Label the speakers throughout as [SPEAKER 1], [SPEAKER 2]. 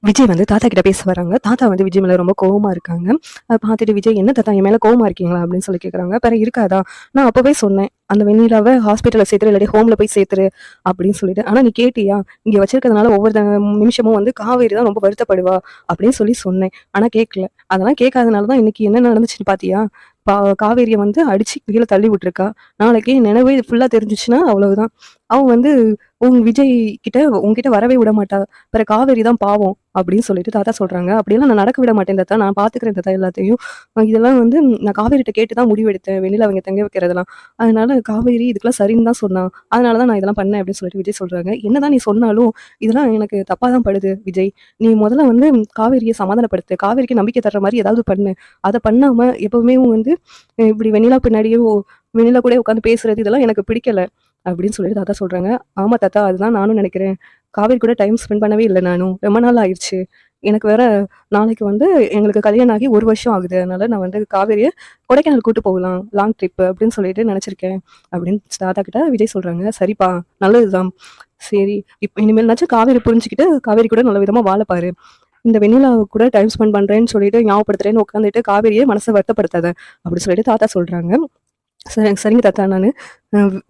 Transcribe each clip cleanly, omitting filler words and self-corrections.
[SPEAKER 1] விஜய் வந்து தாத்தா கிட்ட பேச வராங்க. தாத்தா வந்து விஜய் மேல ரொம்ப கோவமா இருக்காங்க. அத பார்த்துட்டு விஜய், "என்ன தாத்தா என் மேல கோவமா இருக்கீங்களா?" அப்படின்னு சொல்லி கேட்குறாங்க. "பிறகு இருக்காதா? நான் அப்பவே சொன்னேன். அந்த வெண்ணிலாவ ஹாஸ்பிட்டல்ல சேர்த்துரு, இல்லாட்டி ஹோம்ல போய் சேர்த்துரு அப்படின்னு சொல்லிட்டு. ஆனா நீ கேட்டியா? இங்க வச்சிருக்கிறதுனால ஒவ்வொரு நிமிஷமும் வந்து காவேரி தான் ரொம்ப வருத்தப்படுவா அப்படின்னு சொல்லி சொன்னேன். ஆனா கேட்கல. அதெல்லாம் கேட்காதனால தான் இன்னைக்கு என்ன நடந்துச்சுன்னு பார்த்தியா? பா காவேரிய வந்து அடிச்சு கீழ தள்ளி விட்டுருக்கா. நாளைக்கு நினைவு ஃபுல்லா தெரிஞ்சுச்சுன்னா அவ்வளவுதான். அவ வந்து விஜய் கிட்ட உன்கிட்ட வரவே விடமாட்டா. பிறகு காவேரி தான் பாவம்." அப்படின்னு சொல்லிட்டு தாத்தா சொல்றாங்க. "அப்படியெல்லாம் நான் நடக்க விட மாட்டேன் தாத்தா. நான் பார்த்துக்கிறேன் தாத்தா எல்லாத்தையும். இதெல்லாம் வந்து நான் காவேரிட்ட கேட்டு தான் முடிவெடுத்தேன். வெண்ணிலாவ இங்க தங்க வைக்கிறதெல்லாம். அதனால காவேரி இதுக்கெல்லாம் சரின்னு தான் சொன்னா. அதனால தான் நான் இதெல்லாம் பண்ணேன்." அப்படின்னு சொல்லிட்டு விஜய் சொல்றாங்க. "என்னதான் நீ சொன்னாலும், இதெல்லாம் எனக்கு தப்பா தான் படுது விஜய். நீ முதல்ல வந்து காவேரிய சமாதானப்படுத்து. காவேரிக்கு நம்பிக்கை தர்ற மாரி ஏதாவது பண்ணு. அத பண்ணாம எப்பவுமே வந்து இப்படி வெண்ணிலா பின்னாடியே வெண்ணிலா கூடயே உட்காந்து பேசுறது இதெல்லாம் எனக்கு பிடிக்கல." அப்படின்னு சொல்லிட்டு தாத்தா சொல்றாங்க. "ஆமா தாத்தா, அதுதான் நானும் நினைக்கிறேன். காவேரி கூட டைம் ஸ்பெண்ட் பண்ணவே இல்ல நானும். ரொம்ப நாள் ஆயிருச்சு. எனக்கு வேற நாளைக்கு வந்து எங்களுக்கு கல்யாணம் ஆகி 1 வருஷம் ஆகுது. அதனால நான் வந்து காவேரிய கொடைக்கானல் கூட்டு போகலாம். லாங் ட்ரிப் அப்படின்னு சொல்லிட்டு நெனச்சிருக்கேன்." அப்படின்னு தாத்தா கிட்ட விஜய் சொல்றாங்க. "சரிப்பா, நல்லதுதான். சரி, இனிமேல்னாச்சும் காவேரி புரிஞ்சுக்கிட்டு, காவேரி கூட நல்ல விதமா வாழ பாரு. இந்த வெண்ணிலா கூட டைம் ஸ்பெண்ட் பண்றேன்னு சொல்லிட்டு, ஞாபகப்படுத்துறேன்னு உட்காந்துட்டு காவேரியே மனச வருத்தப்படுத்தாத." அப்படி சொல்லிட்டு தாத்தா சொல்றாங்க. சரிங்க தாத்தா. நானு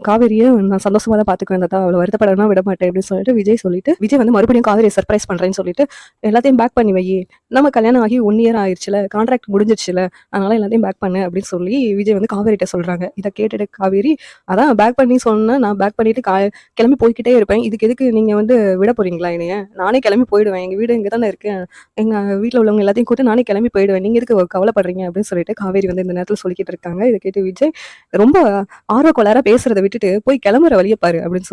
[SPEAKER 1] காவேரிய நான் சந்தோஷமா தான் பார்த்துக்குவேன் தாத்தா. அவள வருத்தப்படலாம் விட மாட்டேன் அப்படின்னு சொல்லிட்டு விஜய் சொல்லிட்டு, விஜய் வந்து மறுபடியும் காவேரிய சர்ப்ரைஸ் பண்றேன்னு சொல்லிட்டு, "எல்லாத்தையும் பேக் பண்ணி வையி. நம்ம கல்யாணம் ஆகி 1 இயர் ஆயிருச்சுல. கான்ட்ராக்ட் முடிஞ்சிருச்சுல. அதனால எல்லாத்தையும் பேக் பண்ணு." அப்படின்னு சொல்லி விஜய் வந்து காவேரிட்ட சொல்றாங்க. இத கேட்டுட்டு காவேரி, "அதான் பேக் பண்ணி சொன்னா, நான் பேக் பண்ணிட்டு கிளம்பி போய்க்கிட்டே இருப்பேன். இதுக்கு எதுக்கு நீங்க வந்து விட போறீங்களா என்னைய? நானே கிளம்பி போயிடுவேன். எங்க வீடு இங்க தானே இருக்கு. எங்க வீட்ல உள்ளவங்க எல்லாத்தையும் கூட்டு நானே கிளம்பி போயிடுவேன். நீங்க எதுக்கு கவலைப்படுறீங்க?" அப்படின்னு சொல்லிட்டு காவேரி வந்து இந்த நேரத்துல சொல்லிக்கிட்டு இருக்காங்க. இத கேட்டு விஜய் ரொம்ப ஆர்வ கோளாறா பேசுறத விட்டுட்டு, "போய் கிளம்புற வழிய பாரு" அப்படின்னு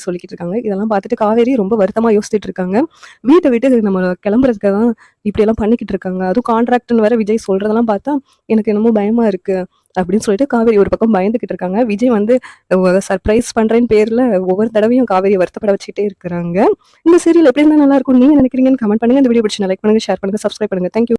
[SPEAKER 1] சொல்லிக்கிட்டு இருக்காங்க. இதெல்லாம் பார்த்துட்டு காவேரி ரொம்ப வருத்தமா யோசிச்சுட்டு இருக்காங்க. வீட்ட விட்டு நம்ம கிளம்புறதுக்கு தான் இப்படியெல்லாம் பண்ணிக்கிட்டு இருக்காங்க. அதுவும் கான்ட்ராக்ட்ன்னு வேற விஜய் சொல்றதெல்லாம் பார்த்தா, எனக்கு என்னமோ பயமா இருக்கு. அப்படின்னு சொல்லிட்டு காவேரி ஒரு பக்கம் பயந்துகிட்டு இருக்காங்க. விஜய் வந்து சர்ப்ரைஸ் பண்றேன்னு பேர்ல ஒவ்வொரு தடவையும் காவேரிய வருத்தப்பட வச்சுக்கிட்டே இருக்கிறாங்க. இந்த சீரியல் எப்படி இருந்தா நல்லா இருக்கும்னு நீங்க நினைக்கிறீங்கன்னு கமெண்ட் பண்ணுங்க. இந்த வீடியோ பிடிச்சிருந்தா லைக் பண்ணுங்க, ஷேர் பண்ணுங்க, சப்ஸ்கிரைப் பண்ணுங்க. Thank you.